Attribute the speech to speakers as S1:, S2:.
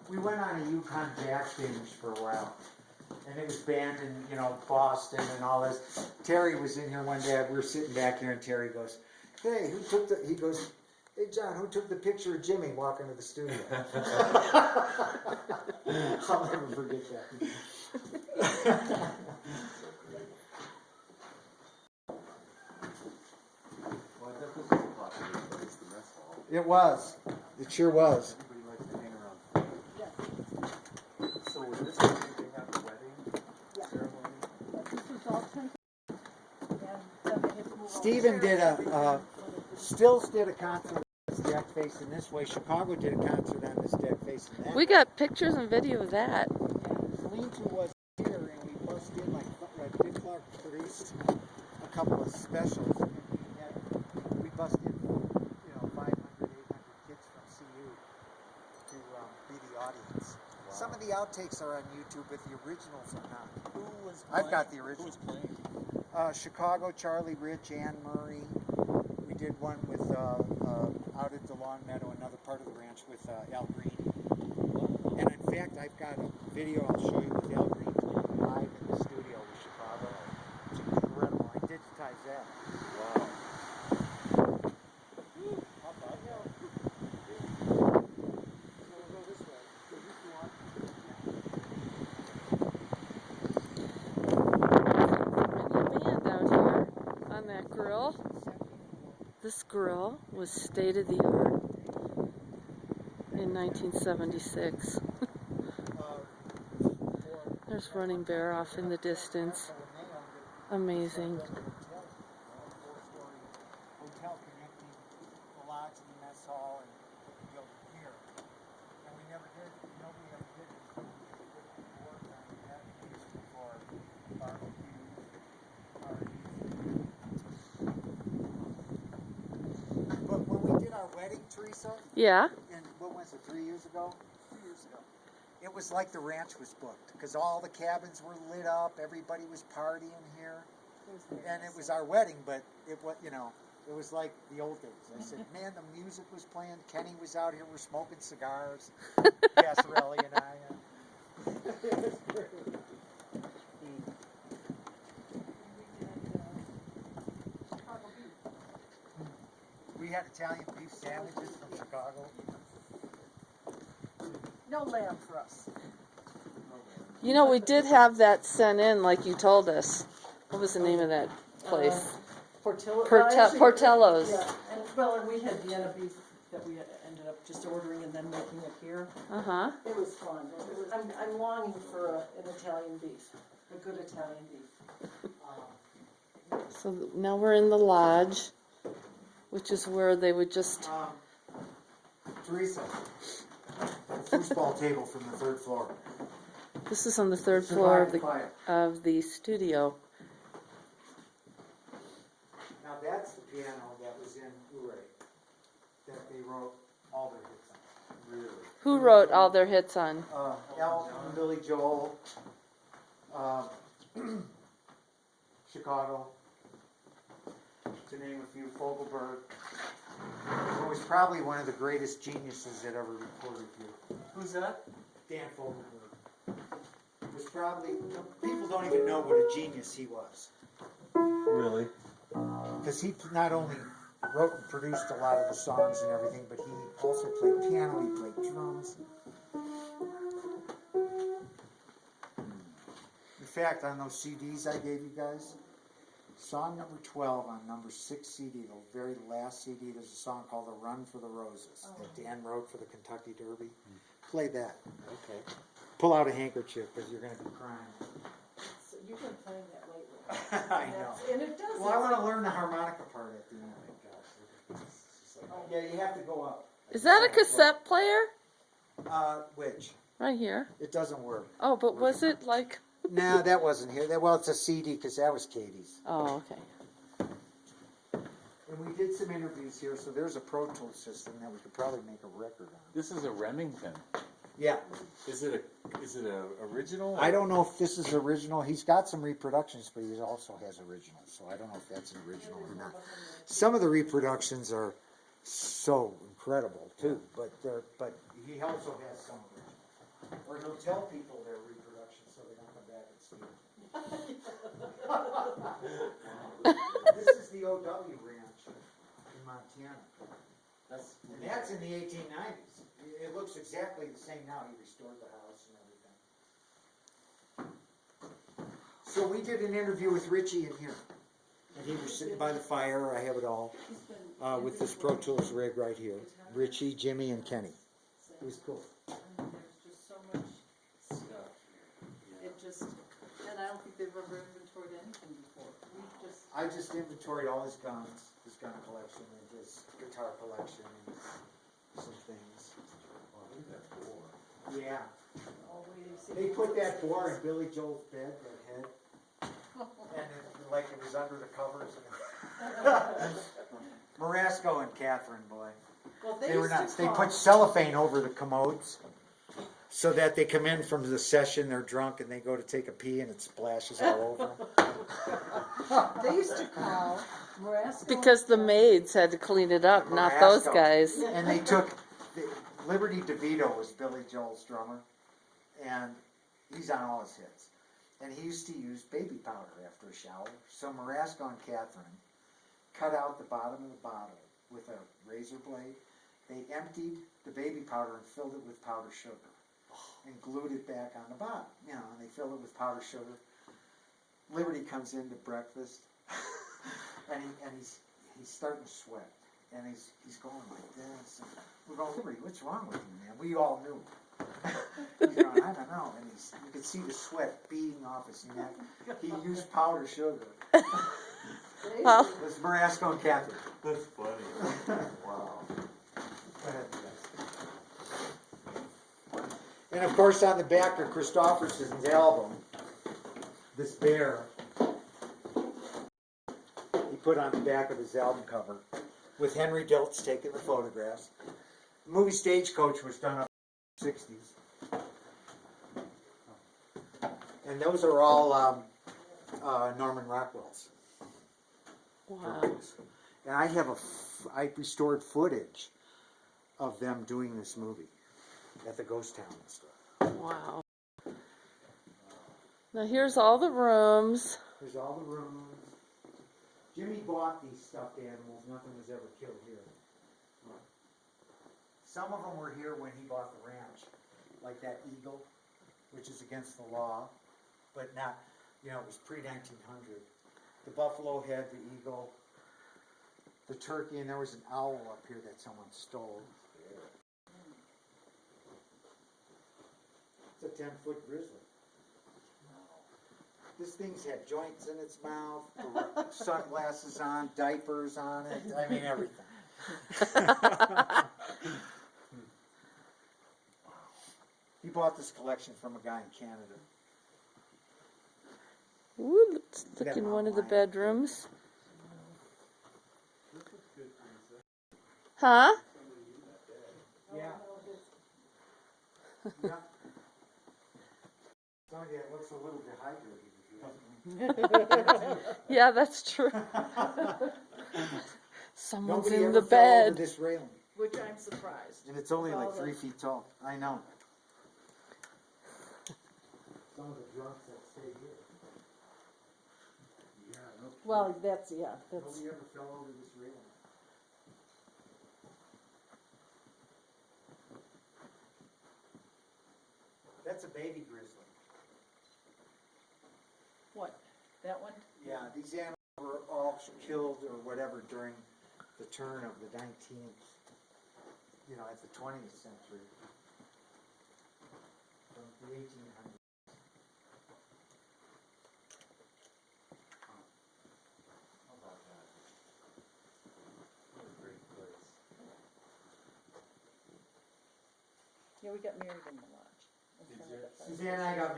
S1: We went on a Yukon jazz binge for a while, and it was banned in Boston and all this. Terry was in here one day. We were sitting back here, and Terry goes, "Hey, who took the?" He goes, "Hey John, who took the picture of Jimmy walking to the studio?" I'll never forget that. It was. It sure was.
S2: Everybody likes to hang around.
S3: Yes.
S2: So was this where they have a wedding ceremony?
S3: This was all taken. And then they had to move
S1: Stephen
S3: over
S1: did
S3: there.
S1: Stills did a concert on this deck facing this way. Chicago did a concert on this deck facing that
S4: We
S1: way.
S4: got pictures and video of that.
S1: Lean-to was here, and we busted in like Dick Clark produced a couple of specials. And we busted in, 500, 800 kids from CU to be the audience.
S2: Wow.
S1: Some of the outtakes are on YouTube, but the originals are not.
S2: Who was
S1: I've got the
S2: Who
S1: originals.
S2: was playing?
S1: Chicago, Charlie Rich, Ann Murray. We did one with out at the Long Meadow, another part of the ranch with Al Green. And in fact, I've got a video I'll show you with Al Green playing live in the studio with Chicago. It's incredible. I digitized that.
S2: Wow.
S1: How about that? So we'll go this way. Go this one.
S4: Mini band out here on that grill. This grill was state of the art in 1976. There's Running Bear off in the distance. Amazing.
S1: Hotel connecting the lodge and the mess hall and the building here. And we never did, nobody ever did it. Work on that for barbecues, parties. But when we did our wedding, Teresa,
S4: Yeah.
S1: and what was it, 3 years ago? 2 years ago. It was like the ranch was booked because all the cabins were lit up, everybody was partying here. And it was our wedding, but it was, it was like the old days. I said, man, the music was playing. Kenny was out here. We're smoking cigars. Gassarelli and I. It was great. We had Italian beef sandwiches from Chicago.
S3: No lamb for us.
S4: You know, we did have that sent in like you told us. What was the name of that place? Portillo's.
S3: Yeah, and we had Vienna beef that we ended up just ordering and then making it here.
S4: Uh-huh.
S3: It was fun. I'm longing for an Italian beef, a good Italian beef.
S4: So now we're in the lodge, which is where they would just...
S1: Teresa, the foosball table from the third floor.
S4: This is on the third floor of the studio.
S1: Now that's the piano that was in Ouray, that they wrote all their hits on. Really?
S4: Who wrote all their hits on?
S1: Elton, Billy Joel, Chicago, to name a few, Fogelberg. Who was probably one of the greatest geniuses that ever recorded here.
S2: Who's that?
S1: Dan Fogelberg. Was probably, people don't even know what a genius he was.
S2: Really?
S1: Because he not only wrote and produced a lot of the songs and everything, but he also played piano, he played drums. In fact, on those CDs I gave you guys, song number 12 on number 6 CD, the very last CD, there's a song called The Run for the Roses that Dan wrote for the Kentucky Derby. Play that.
S2: Okay.
S1: Pull out a handkerchief because you're going to be crying.
S3: So you've been playing that lately.
S1: I know.
S3: And it does.
S1: Well, I want to learn the harmonica part at the end. Yeah, you have to go up.
S4: Is that a cassette player?
S1: Which?
S4: Right here.
S1: It doesn't work.
S4: Oh, but was it like...
S1: No, that wasn't here. Well, it's a CD because that was Katie's.
S4: Oh, okay.
S1: And we did some interviews here, so there's a Pro Tools system that we could probably make a record on.
S2: This is a Remington.
S1: Yeah.
S2: Is it a original?
S1: I don't know if this is original. He's got some reproductions, but he also has originals, so I don't know if that's an original or not. Some of the reproductions are so incredible too, but he also has some original. Or he'll tell people they're reproduction so they don't come back and steal. This is the O.W. Ranch in Montana. And that's in the 1890s. It looks exactly the same now. He restored the house and everything. So we did an interview with Richie in here. And he was sitting by the fire. I have it all. With this Pro Tools rig right here. Richie, Jimmy, and Kenny. It was cool.
S3: There's just so much stuff. It just, and I don't think they've ever inventoried anything before. We've just,
S1: I just inventoried all his guns, his gun collection, and his guitar collection, and some things. Yeah.
S3: all we see.
S1: They put that bore in Billy Joel's bed, that head. And it, like it was under the covers. Marasco and Catherine, boy.
S3: Well,
S1: They were
S3: used to
S1: nuts. They
S3: call-
S1: put cellophane over the commodes so that they come in from the session, they're drunk, and they go to take a pee, and it splashes all over them.
S3: They used to call Marasco.
S4: Because the maids had to clean it up, not those
S1: Marasco.
S4: guys.
S1: And they took, Liberty DeVito was Billy Joel's drummer, and he's on all his hits. And he used to use baby powder after a shower. So Marasco and Catherine cut out the bottom of the bottle with a razor blade. They emptied the baby powder and filled it with powdered sugar and glued it back on the bottom. You know, and they filled it with powdered sugar. Liberty comes into breakfast, and he's starting to sweat, and he's going like this. And we're going, Liberty, what's wrong with you, man? We all knew. He's going, I don't know, and you could see the sweat beading off his neck. He used powdered sugar.
S4: Well,
S1: This is Marasco and Catherine.
S2: That's funny. Wow.
S1: Go ahead, guys. And of course, on the back of Christofferson's album, this bear, he put on the back of his album cover with Henry Diltz taking the photographs. The movie Stagecoach was done up in the 60s. And those are all Norman Rockwell's.
S4: wow.
S1: And I have I restored footage of them doing this movie at the ghost town and stuff.
S4: Wow. Now here's all the rooms.
S1: There's all the rooms. Jimmy bought these stuffed animals. Nothing was ever killed here. Some of them were here when he bought the ranch, like that eagle, which is against the law, but not, it was pre-1900. The buffalo head, the eagle, the turkey, and there was an owl up here that someone stole. It's a 10-foot grizzly. This thing's had joints in its mouth, sunglasses on, diapers on it, I mean everything. He bought this collection from a guy in Canada.
S4: Ooh, let's look in one of the bedrooms. Huh?
S1: Yeah. Yeah. Some of it looks a little dehydrated.
S4: Yeah, that's true. Someone's
S1: Nobody
S4: in
S1: ever
S4: the
S1: fell over
S4: bed.
S1: this railing,
S3: Which I'm surprised.
S1: and it's only like
S3: Well,
S1: 3 feet tall. I know. Some of the drunks that stayed here. Yeah,
S3: Well, that's, that's,
S1: nobody ever fell over this railing. That's a baby grizzly.
S3: what, that one?
S1: Yeah, these animals were all killed or whatever during the turn of the 19th, at the 20th century. From the 1800s.
S2: How about that? What a great place.
S3: Yeah, we got married in the lodge.
S2: Did you?
S1: Suzanne and I got